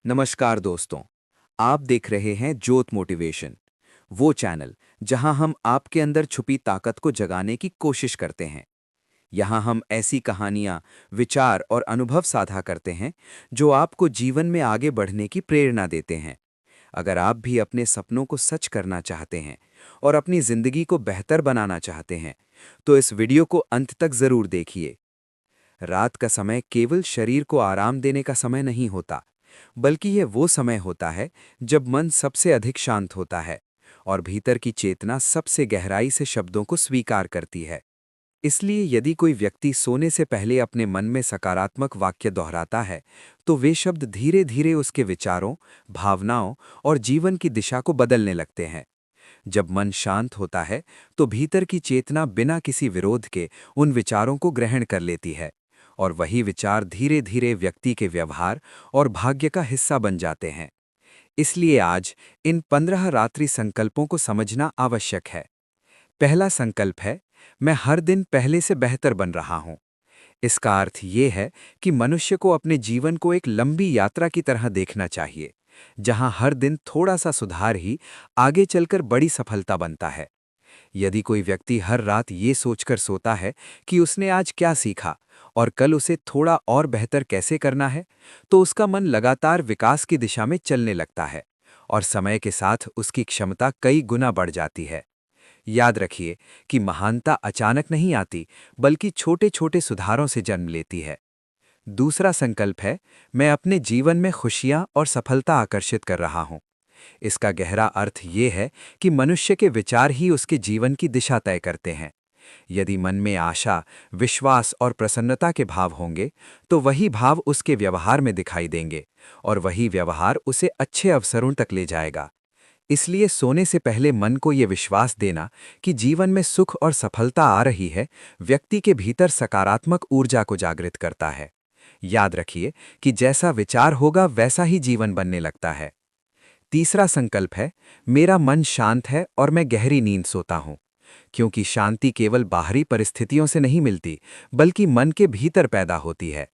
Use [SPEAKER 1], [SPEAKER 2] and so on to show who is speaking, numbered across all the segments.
[SPEAKER 1] नमस्कार दोस्तों। आप देख रहे हैं ज्योत मोटिवेशन, वो चैनल जहां हम आपके अंदर छुपी ताकत को जगाने की कोशिश करते हैं। यहां हम ऐसी कहानियां, विचार और अनुभव साझा करते हैं जो आपको जीवन में आगे बढ़ने की प्रेरणा देते हैं। अगर आप भी अपने सपनों को सच करना चाहते हैं और अपनी जिंदगी को बेहतर बनाना चाहते हैं, तो इस वीडियो को अंत तक जरूर देखिए। रात का समय केवल शरीर को आराम देने का समय नहीं होता, बल्कि यह वो समय होता है जब मन सबसे अधिक शांत होता है और भीतर की चेतना सबसे गहराई से शब्दों को स्वीकार करती है। इसलिए यदि कोई व्यक्ति सोने से पहले अपने मन में सकारात्मक वाक्य दोहराता है, तो वे शब्द धीरे धीरे उसके विचारों, भावनाओं और जीवन की दिशा को बदलने लगते हैं। जब मन शांत होता है, तो भीतर की चेतना बिना किसी विरोध के उन विचारों को ग्रहण कर लेती है और वही विचार धीरे धीरे व्यक्ति के व्यवहार और भाग्य का हिस्सा बन जाते हैं। इसलिए आज इन 15 रात्रि संकल्पों को समझना आवश्यक है। पहला संकल्प है, मैं हर दिन पहले से बेहतर बन रहा हूं। इसका अर्थ ये है कि मनुष्य को अपने जीवन को एक लंबी यात्रा की तरह देखना चाहिए, जहां हर दिन थोड़ा सा सुधार ही आगे चलकर बड़ी सफलता बनता है। यदि कोई व्यक्ति हर रात ये सोचकर सोता है कि उसने आज क्या सीखा और कल उसे थोड़ा और बेहतर कैसे करना है, तो उसका मन लगातार विकास की दिशा में चलने लगता है और समय के साथ उसकी क्षमता कई गुना बढ़ जाती है। याद रखिए कि महानता अचानक नहीं आती, बल्कि छोटे छोटे सुधारों से जन्म लेती है। दूसरा संकल्प है, मैं अपने जीवन में खुशियां और सफलता आकर्षित कर रहा हूं। इसका गहरा अर्थ ये है कि मनुष्य के विचार ही उसके जीवन की दिशा तय करते हैं। यदि मन में आशा, विश्वास और प्रसन्नता के भाव होंगे, तो वही भाव उसके व्यवहार में दिखाई देंगे और वही व्यवहार उसे अच्छे अवसरों तक ले जाएगा। इसलिए सोने से पहले मन को ये विश्वास देना कि जीवन में सुख और सफलता आ रही है, व्यक्ति के भीतर सकारात्मक ऊर्जा को जागृत करता है। याद रखिए कि जैसा विचार होगा वैसा ही जीवन बनने लगता है। तीसरा संकल्प है, मेरा मन शांत है और मैं गहरी नींद सोता हूं। क्योंकि शांति केवल बाहरी परिस्थितियों से नहीं मिलती, बल्कि मन के भीतर पैदा होती है।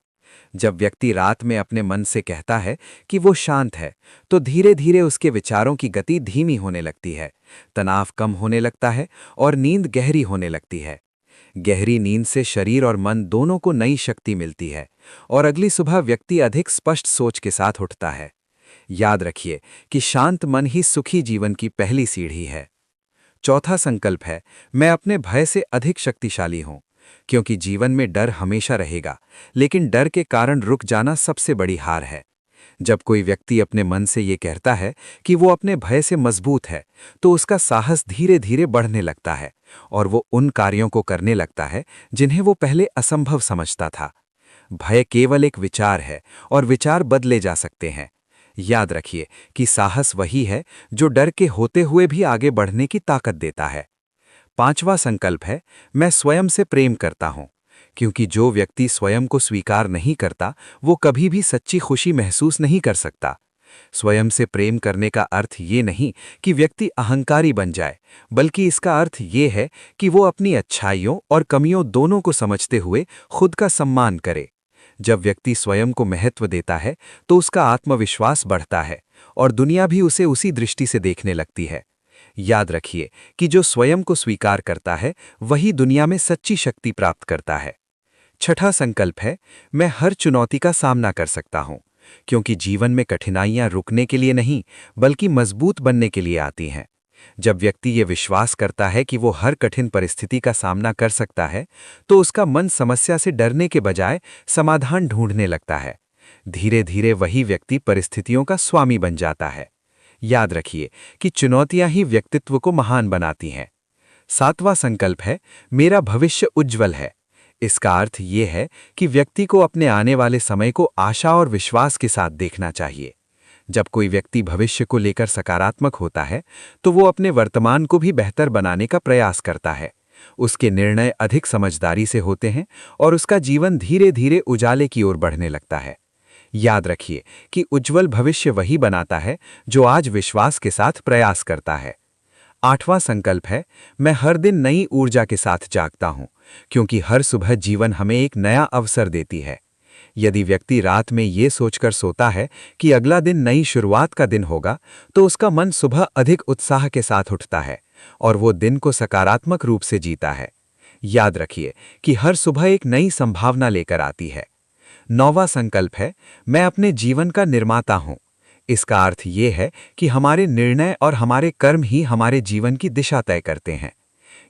[SPEAKER 1] जब व्यक्ति रात में अपने मन से कहता है कि वो शांत है, तो धीरे धीरे उसके विचारों की गति धीमी होने लगती है, तनाव कम होने लगता है और नींद गहरी होने लगती है। गहरी नींद से शरीर और मन दोनों को नई शक्ति मिलती है और अगली सुबह व्यक्ति अधिक स्पष्ट सोच के साथ उठता है। याद रखिए कि शांत मन ही सुखी जीवन की पहली सीढ़ी है। चौथा संकल्प है, मैं अपने भय से अधिक शक्तिशाली हूं। क्योंकि जीवन में डर हमेशा रहेगा, लेकिन डर के कारण रुक जाना सबसे बड़ी हार है। जब कोई व्यक्ति अपने मन से ये कहता है कि वो अपने भय से मजबूत है, तो उसका साहस धीरे धीरे बढ़ने लगता है और वो उन कार्यों को करने लगता है जिन्हें वो पहले असंभव समझता था। भय केवल एक विचार है और विचार बदले जा सकते हैं। याद रखिए कि साहस वही है जो डर के होते हुए भी आगे बढ़ने की ताकत देता है। पांचवा संकल्प है, मैं स्वयं से प्रेम करता हूं। क्योंकि जो व्यक्ति स्वयं को स्वीकार नहीं करता, वो कभी भी सच्ची खुशी महसूस नहीं कर सकता। स्वयं से प्रेम करने का अर्थ ये नहीं कि व्यक्ति अहंकारी बन जाए, बल्कि इसका अर्थ ये है कि वो अपनी अच्छाइयों और कमियों दोनों को समझते हुए खुद का सम्मान करे। जब व्यक्ति स्वयं को महत्व देता है, तो उसका आत्मविश्वास बढ़ता है और दुनिया भी उसे उसी दृष्टि से देखने लगती है। याद रखिए कि जो स्वयं को स्वीकार करता है, वही दुनिया में सच्ची शक्ति प्राप्त करता है। छठा संकल्प है, मैं हर चुनौती का सामना कर सकता हूं। क्योंकि जीवन में कठिनाइयां रुकने के लिए नहीं, बल्कि मजबूत बनने के लिए आती हैं। जब व्यक्ति ये विश्वास करता है कि वो हर कठिन परिस्थिति का सामना कर सकता है, तो उसका मन समस्या से डरने के बजाय समाधान ढूंढने लगता है। धीरे धीरे वही व्यक्ति परिस्थितियों का स्वामी बन जाता है। याद रखिए कि चुनौतियां ही व्यक्तित्व को महान बनाती हैं। सातवां संकल्प है, मेरा भविष्य उज्जवल है। इसका अर्थ ये है कि व्यक्ति को अपने आने वाले समय को आशा और विश्वास के साथ देखना चाहिए। जब कोई व्यक्ति भविष्य को लेकर सकारात्मक होता है, तो वो अपने वर्तमान को भी बेहतर बनाने का प्रयास करता है। उसके निर्णय अधिक समझदारी से होते हैं और उसका जीवन धीरे धीरे उजाले की ओर बढ़ने लगता है। याद रखिए कि उज्जवल भविष्य वही बनाता है जो आज विश्वास के साथ प्रयास करता है। आठवां संकल्प है, मैं हर दिन नई ऊर्जा के साथ जागता हूं। क्योंकि हर सुबह जीवन हमें एक नया अवसर देती है।
[SPEAKER 2] यदि व्यक्ति रात में ये सोचकर सोता है कि अगला दिन नई शुरुआत का दिन होगा, तो उसका मन सुबह अधिक उत्साह के साथ उठता है और वो दिन को सकारात्मक रूप से जीता है। याद रखिए कि हर सुबह एक नई संभावना लेकर आती है। 9वां संकल्प है, मैं अपने जीवन का निर्माता हूं। इसका अर्थ ये है कि हमारे निर्णय और हमारे कर्म ही हमारे जीवन की दिशा तय करते हैं।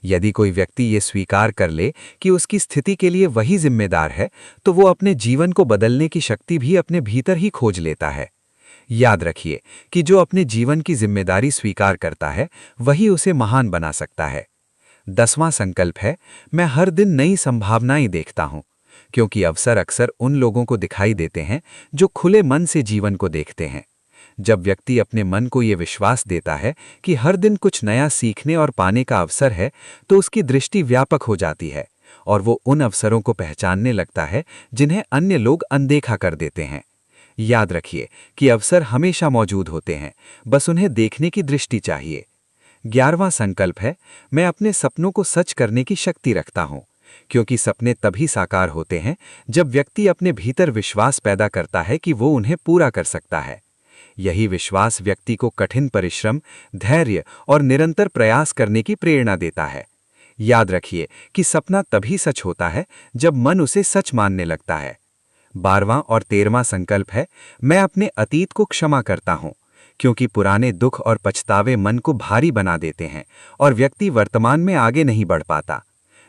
[SPEAKER 2] यदि कोई व्यक्ति ये स्वीकार कर ले कि उसकी स्थिति के लिए वही जिम्मेदार है, तो वो अपने जीवन को बदलने की शक्ति भी अपने भीतर ही खोज लेता है। याद रखिए कि जो अपने जीवन की जिम्मेदारी स्वीकार करता है, वही उसे महान बना सकता है। 10वां संकल्प है, मैं हर दिन नई संभावनाएं देखता हूं, क्योंकि अवसर अक्सर उन लोगों को दिखाई देते हैं जो खुले मन से जीवन को देखते हैं। जब व्यक्ति अपने मन को ये विश्वास देता है कि हर दिन कुछ नया सीखने और पाने का अवसर है, तो उसकी दृष्टि व्यापक हो जाती है और वो उन अवसरों को पहचानने लगता है जिन्हें अन्य लोग अनदेखा कर देते हैं। याद रखिए कि अवसर हमेशा मौजूद होते हैं, बस उन्हें देखने की दृष्टि चाहिए। 11वां संकल्प है, मैं अपने सपनों को सच करने की शक्ति रखता हूं, क्योंकि सपने तभी साकार होते हैं जब व्यक्ति अपने भीतर विश्वास पैदा करता है कि वो उन्हें पूरा कर सकता है। यही विश्वास व्यक्ति को कठिन परिश्रम, धैर्य और निरंतर प्रयास करने की प्रेरणा देता है। याद रखिए कि सपना तभी सच होता है जब मन उसे सच मानने लगता है। 12वां और 13वां संकल्प है, मैं अपने अतीत को क्षमा करता हूं, क्योंकि पुराने दुख और पछतावे मन को भारी बना देते हैं और व्यक्ति वर्तमान में आगे नहीं बढ़ पाता।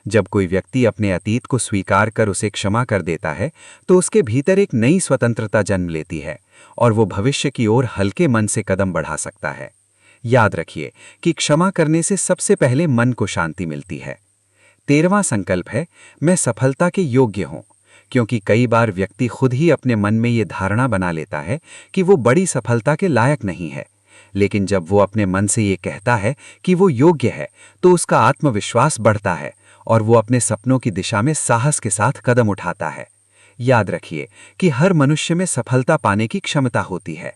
[SPEAKER 2] जब कोई व्यक्ति अपने अतीत को स्वीकार कर उसे क्षमा कर देता है, तो उसके भीतर एक नई स्वतंत्रता जन्म लेती है और वो भविष्य की ओर हल्के मन से कदम बढ़ा सकता है। याद रखिए कि क्षमा करने से सबसे पहले मन को शांति मिलती है। 13वां संकल्प है, मैं सफलता के योग्य हूं, क्योंकि कई बार व्यक्ति खुद ही अपने मन में ये धारणा बना लेता है कि वो बड़ी सफलता के लायक नहीं है। लेकिन जब वो अपने मन से ये कहता है कि वो योग्य है, तो उसका आत्मविश्वास बढ़ता है और वो अपने सपनों की दिशा में साहस के साथ कदम उठाता है। याद रखिए कि हर मनुष्य में सफलता पाने की क्षमता होती है।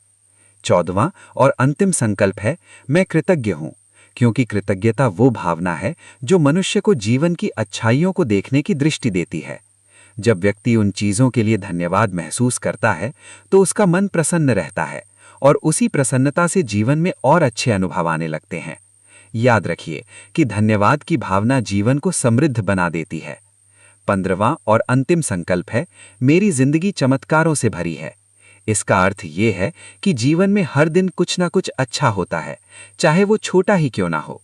[SPEAKER 2] 14वां और अंतिम संकल्प है, मैं कृतज्ञ हूं, क्योंकि कृतज्ञता वो भावना है जो मनुष्य को जीवन की अच्छाइयों को देखने की दृष्टि देती है। जब व्यक्ति उन चीजों के लिए धन्यवाद महसूस करता है, तो उसका मन प्रसन्न रहता है और उसी प्रसन्नता से जीवन में और अच्छे अनुभव आने लगते हैं। याद रखिए कि धन्यवाद की भावना जीवन को समृद्ध बना देती है। 15वां और अंतिम संकल्प है, मेरी जिंदगी चमत्कारों से भरी है। इसका अर्थ ये है कि जीवन में हर दिन कुछ ना कुछ अच्छा होता है, चाहे वो छोटा ही क्यों ना हो।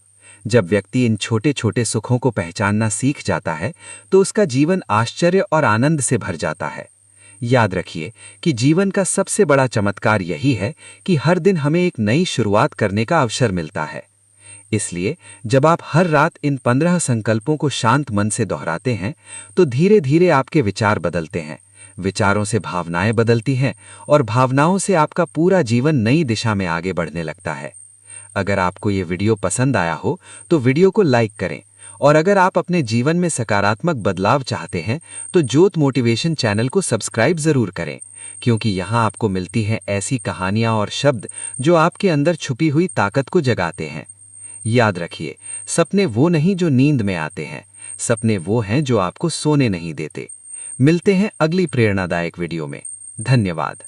[SPEAKER 2] जब व्यक्ति इन छोटे छोटे सुखों को पहचानना सीख जाता है, तो उसका जीवन आश्चर्य और आनंद से भर जाता है। याद रखिए कि जीवन का सबसे बड़ा चमत्कार यही है कि हर दिन हमें एक नई शुरुआत करने का अवसर मिलता है। इसलिए जब आप हर रात इन 15 संकल्पों को शांत मन से दोहराते हैं, तो धीरे धीरे आपके विचार बदलते हैं, विचारों से भावनाएं बदलती हैं और भावनाओं से आपका पूरा जीवन नई दिशा में आगे बढ़ने लगता है। अगर आपको ये वीडियो पसंद आया हो, तो वीडियो को लाइक करें और अगर आप अपने जीवन में सकारात्मक बदलाव चाहते हैं, तो ज्योत मोटिवेशन चैनल को सब्सक्राइब जरूर करें, क्योंकि यहाँ आपको मिलती हैं ऐसी कहानियां और शब्द जो आपके अंदर छुपी हुई ताकत को जगाते हैं। याद रखिए, सपने वो नहीं जो नींद में आते हैं, सपने वो हैं जो आपको सोने नहीं देते। मिलते हैं अगली प्रेरणादायक वीडियो में। धन्यवाद।